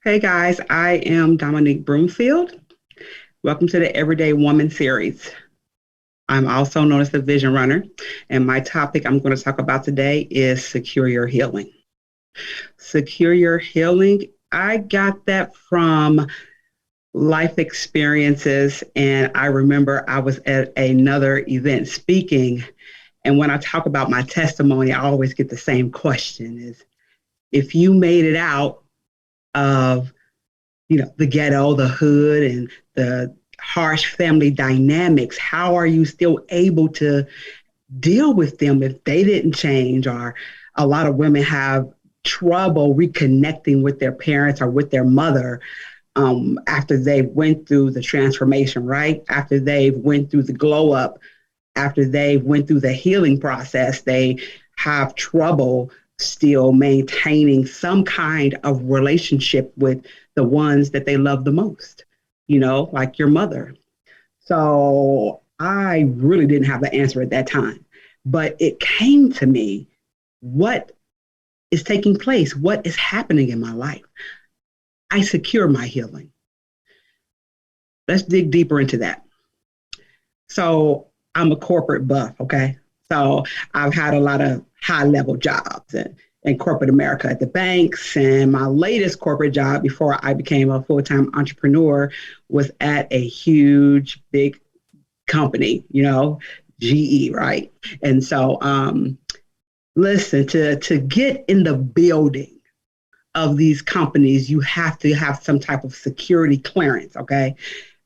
Hey guys, I am Domonique Broomfield. Welcome to the Everyday Woman series. I'm also known as the Vision Runner, and my topic I'm going to talk about today is secure your healing. Secure your healing. I got that from life experiences, and I remember I was at another event speaking, and when I talk about my testimony, I always get the same question: is if you made it out of the ghetto, the hood, and the harsh family dynamics, how are you still able to deal with them if they didn't change? Or a lot of women have trouble reconnecting with their parents or with their mother after they went through the transformation, right? After they went through the glow up, after they went through the healing process, they have trouble still maintaining some kind of relationship with the ones that they love the most, like your mother. So I really didn't have the answer at that time, but it came to me: what is taking place? What is happening in my life? I secure my healing. Let's dig deeper into that. So I'm a corporate buff, okay? So I've had a lot of high level jobs in corporate America at the banks. And my latest corporate job before I became a full time entrepreneur was at a huge, big company, GE, right? And so, listen, to get in the building of these companies, you have to have some type of security clearance, okay?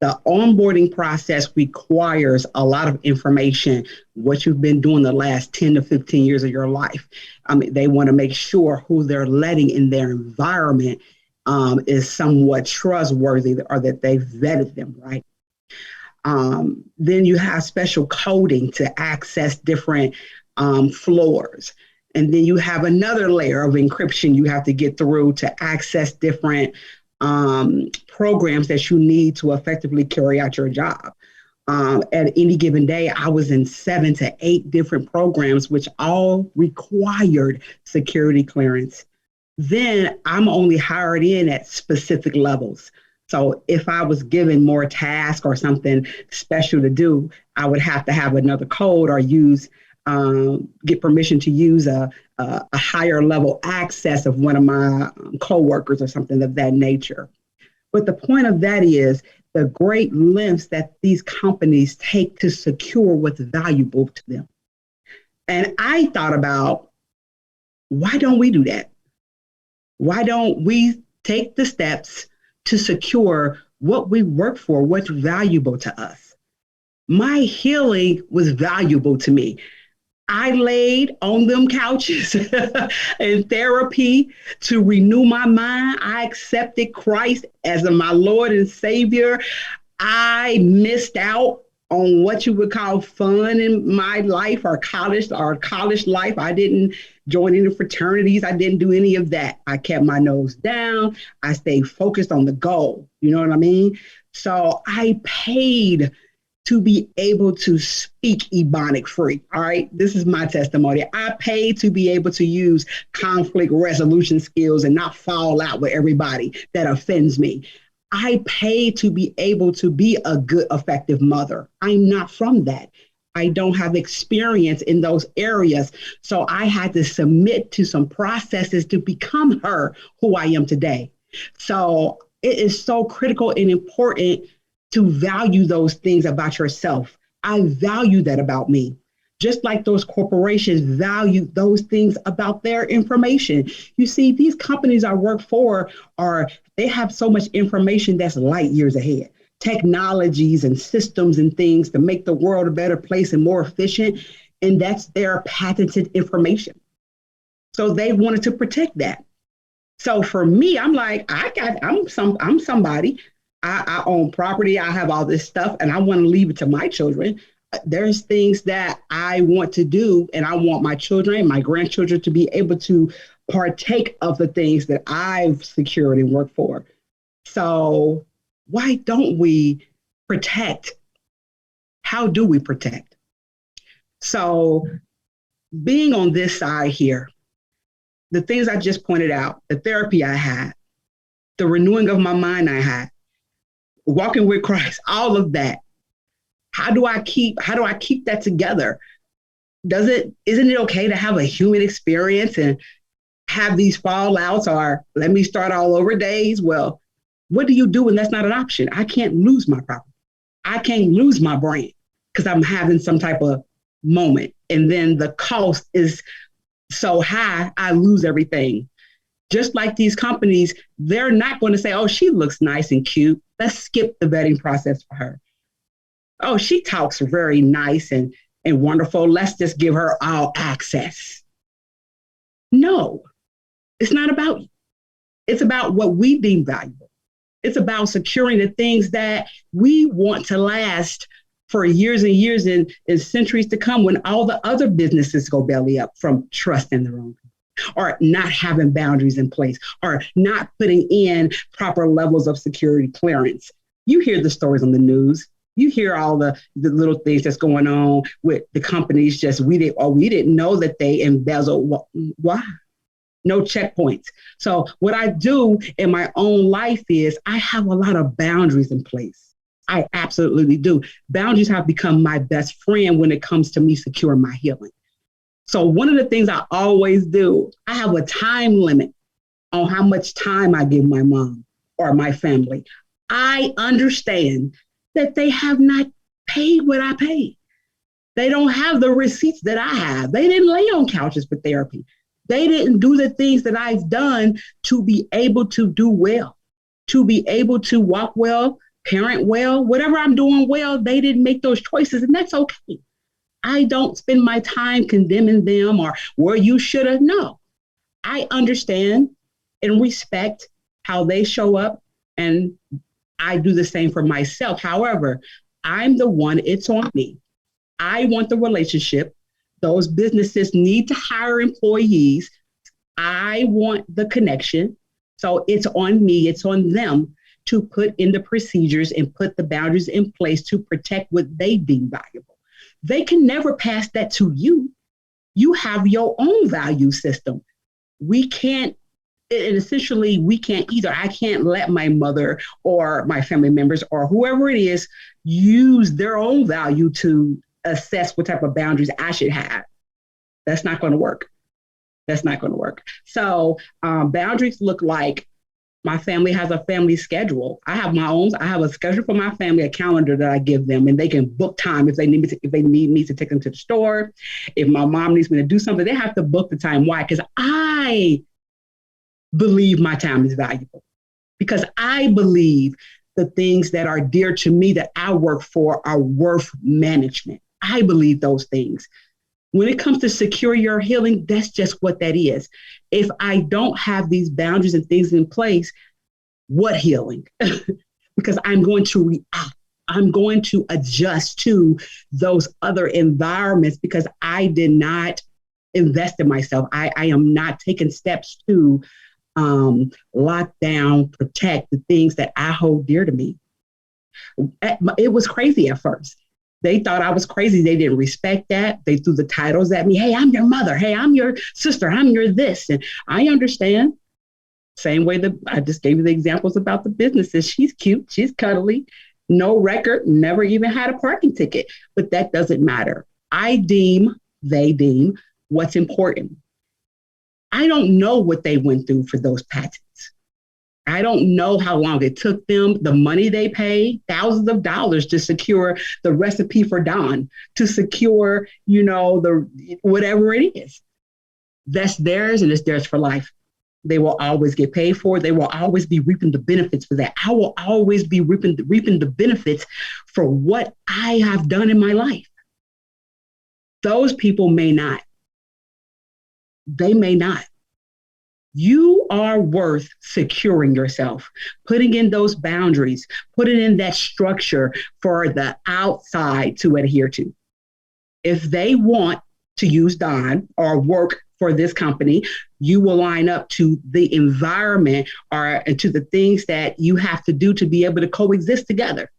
The onboarding process requires a lot of information, what you've been doing the last 10 to 15 years of your life. I mean, they want to make sure who they're letting in their environment is somewhat trustworthy, or that they've vetted them, right? Then you have special coding to access different floors. And then you have another layer of encryption you have to get through to access different programs that you need to effectively carry out your job. At any given day, I was in 7 to 8 different programs, which all required security clearance. Then I'm only hired in at specific levels. So if I was given more tasks or something special to do, I would have to have another code or get permission to use a higher level access of one of my coworkers or something of that nature. But the point of that is the great lengths that these companies take to secure what's valuable to them. And I thought about, why don't we do that? Why don't we take the steps to secure what we work for, what's valuable to us? My healing was valuable to me. I laid on them couches in therapy to renew my mind. I accepted Christ as my Lord and Savior. I missed out on what you would call fun in my life, or college life. I didn't join any fraternities. I didn't do any of that. I kept my nose down. I stayed focused on the goal. You know what I mean? So I paid to be able to speak Ebonic free. All right. This is my testimony. I paid to be able to use conflict resolution skills and not fall out with everybody that offends me. I paid to be able to be a good, effective mother. I'm not from that. I don't have experience in those areas. So I had to submit to some processes to become her who I am today. So it is so critical and important to value those things about yourself. I value that about me. Just like those corporations value those things about their information. You see, these companies I work for they have so much information that's light years ahead. Technologies and systems and things to make the world a better place and more efficient. And that's their patented information. So they wanted to protect that. So for me, I'm like, I'm somebody. I own property. I have all this stuff, and I want to leave it to my children. There's things that I want to do, and I want my children, my grandchildren, to be able to partake of the things that I've secured and worked for. So why don't we protect? How do we protect? So being on this side here, the things I just pointed out, the therapy I had, the renewing of my mind I had, walking with Christ, all of that. How do I keep that together? Isn't it okay to have a human experience and have these fallouts or let me start all over days? Well, what do you do when that's not an option? I can't lose my property. I can't lose my brand because I'm having some type of moment. And then the cost is so high, I lose everything. Just like these companies, they're not going to say, oh, she looks nice and cute. Let's skip the vetting process for her. Oh, she talks very nice and wonderful. Let's just give her all access. No, it's not about you. It's about what we deem valuable. It's about securing the things that we want to last for years and years and centuries to come when all the other businesses go belly up from trusting their own people, or not having boundaries in place, or not putting in proper levels of security clearance. You hear the stories on the news. You hear all the little things that's going on with the companies. Just we didn't know that they embezzle. Why? No checkpoints. So what I do in my own life is I have a lot of boundaries in place. I absolutely do. Boundaries have become my best friend when it comes to me securing my healing. So one of the things I always do, I have a time limit on how much time I give my mom or my family. I understand that they have not paid what I paid. They don't have the receipts that I have. They didn't lay on couches for therapy. They didn't do the things that I've done to be able to do well, to be able to walk well, parent well, whatever I'm doing well. They didn't make those choices, and that's okay. I don't spend my time condemning them or where you should have. No, I understand and respect how they show up, and I do the same for myself. However, I'm the one, it's on me. I want the relationship. Those businesses need to hire employees. I want the connection. So it's on me, it's on them to put in the procedures and put the boundaries in place to protect what they deem valuable. They can never pass that to you. You have your own value system. We can't, and essentially we can't either. I can't let my mother or my family members or whoever it is use their own value to assess what type of boundaries I should have. That's not going to work. That's not going to work. So boundaries look like my family has a family schedule. I have my own. I have a schedule for my family, a calendar that I give them, and they can book time if they need me to, if they need me to take them to the store. If my mom needs me to do something, they have to book the time. Why? Because I believe my time is valuable. Because I believe the things that are dear to me that I work for are worth management. I believe those things. When it comes to secure your healing, that's just what that is. If I don't have these boundaries and things in place, what healing? Because I'm going to react. I'm going to adjust to those other environments because I did not invest in myself. I am not taking steps to lock down, protect the things that I hold dear to me. It was crazy at first. They thought I was crazy. They didn't respect that. They threw the titles at me. Hey, I'm your mother. Hey, I'm your sister. I'm your this. And I understand. Same way that I just gave you the examples about the businesses. She's cute. She's cuddly. No record. Never even had a parking ticket. But that doesn't matter. They deem what's important. I don't know what they went through for those patents. I don't know how long it took them, the money they paid, thousands of dollars to secure the recipe for Dawn, to secure, the whatever it is. That's theirs and it's theirs for life. They will always get paid for it. They will always be reaping the benefits for that. I will always be reaping the benefits for what I have done in my life. Those people may not. They may not. You are worth securing yourself, putting in those boundaries, putting in that structure for the outside to adhere to. If they want to use Dawn or work for this company, you will line up to the environment or to the things that you have to do to be able to coexist together.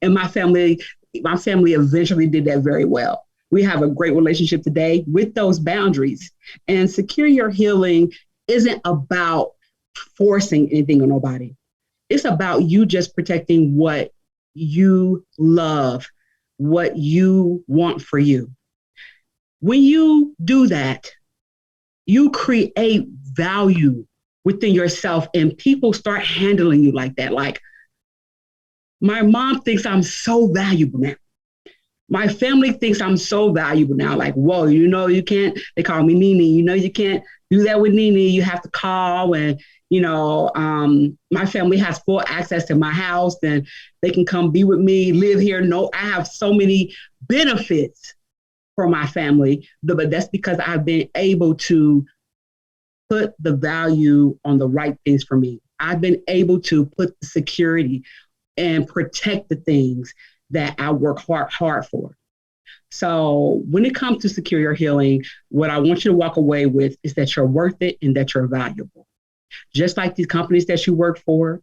And my family eventually did that very well. We have a great relationship today with those boundaries. And secure your healing isn't about forcing anything on nobody. It's about you just protecting what you love, what you want for you. When you do that, you create value within yourself and people start handling you like that. Like, my mom thinks I'm so valuable now. My family thinks I'm so valuable now. Like, whoa, you can't, they call me Nene, you can't do that with Nene. You have to call and, my family has full access to my house and they can come be with me, live here. No, I have so many benefits for my family, but that's because I've been able to put the value on the right things for me. I've been able to put the security and protect the things that I work hard for. So when it comes to secure your healing, what I want you to walk away with is that you're worth it and that you're valuable. Just like these companies that you work for,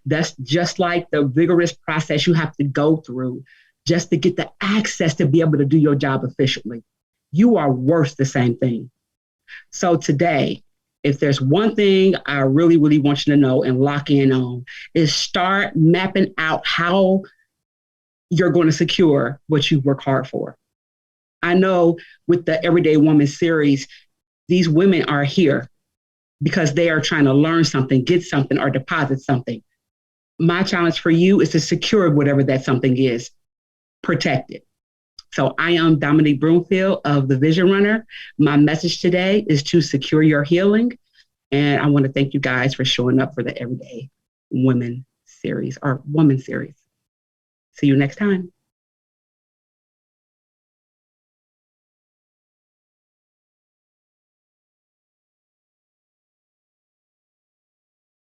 that's just like the vigorous process you have to go through just to get the access to be able to do your job efficiently. You are worth the same thing. So today, if there's one thing I really, really want you to know and lock in on, is start mapping out how you're going to secure what you work hard for. I know with the Everyday Woman series, these women are here because they are trying to learn something, get something, or deposit something. My challenge for you is to secure whatever that something is, protect it. So I am Domonique Broomfield of The Vision Runner. My message today is to secure your healing. And I want to thank you guys for showing up for the Everyday Women series or Woman series. See you next time.